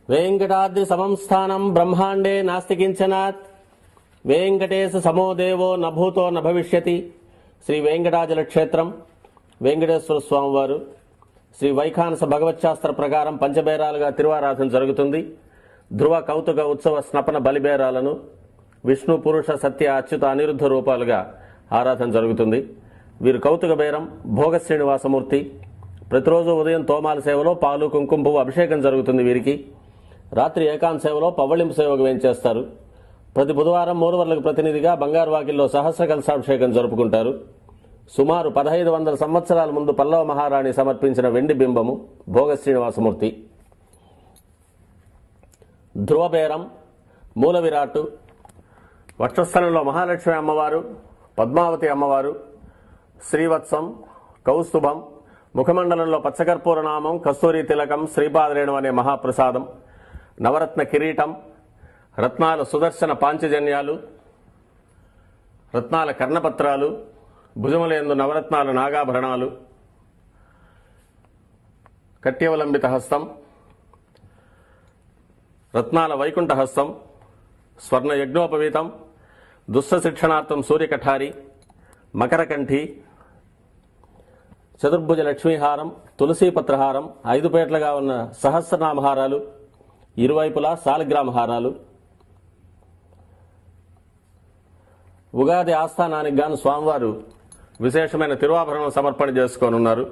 वेंकटाद्रि समं स्थानं ब्रह्मांडे नास्ति किंचनात् वेंकटेश समो देवो न भूतो न भविष्यति श्री वेंकटाचल क्षेत्रं వెంకటేశ్వర స్వామి వారు శ్రీ వైఖానస భగవచ్శాస్త్ర ప్రకారం పంచబేరాలుగా తిరువారాధన జరుగుతుంది. ధ్రువ కౌతుక ఉత్సవ స్నపన బలిబేరాలను విష్ణు పురుష సత్య అచ్యుత అనిరుద్ధ రూపాలుగా ఆరాధన జరుగుతుంది. వీరు కౌతుక బేరం భోగ శ్రీనివాసమూర్తి. ప్రతిరోజు ఉదయం తోమాల సేవలో పాలు కుంకుమ పువ్వు అభిషేకం జరుగుతుంది. వీరికి రాత్రి ఏకాంత సేవలో పవ్వళింపు సేవకు వేయించేస్తారు. ప్రతి బుధవారం మూరువర్లకు ప్రతినిధిగా బంగారు వాకిల్లో సహస్ర కలశాభిషేకం జరుపుకుంటారు. సుమారు 1500 సంవత్సరాల ముందు పల్లవ మహారాణి సమర్పించిన వెండి బింబము భోగ శ్రీనివాసమూర్తి. ధ్రువబేరం మూల విరాట్టు వక్షస్థలంలో మహాలక్ష్మి అమ్మవారు, పద్మావతి అమ్మవారు, శ్రీవత్సం, కౌస్తుభం, ముఖమండలంలో పచ్చకర్పూర నామం, కస్తూరి తిలకం, శ్రీపాదరేణు అనే మహాప్రసాదం, నవరత్న కిరీటం, రత్నాల సుదర్శన పాంచజన్యాలు, రత్నాల కర్ణపత్రాలు, భుజములందు నవరత్నాల నాగాభరణాలు, కట్యవలంబిత హస్తం, రత్నాల వైకుంఠ హస్తం, స్వర్ణ యజ్ఞోపవీతం, దుష్ట శిక్షణార్థం సూర్యకఠారి, మకరకంఠి, చతుర్భుజ లక్ష్మీహారం, తులసీపత్రహారం, 5 పేట్లుగా ఉన్న సహస్రనామహారాలు, ఇరువైపులా సాలగ్రామహారాలు. ఉగాది ఆస్థానానికి గాను స్వామివారు విశేషమైన తిరువాభరణం సమర్పణ చేసుకోనున్నారు.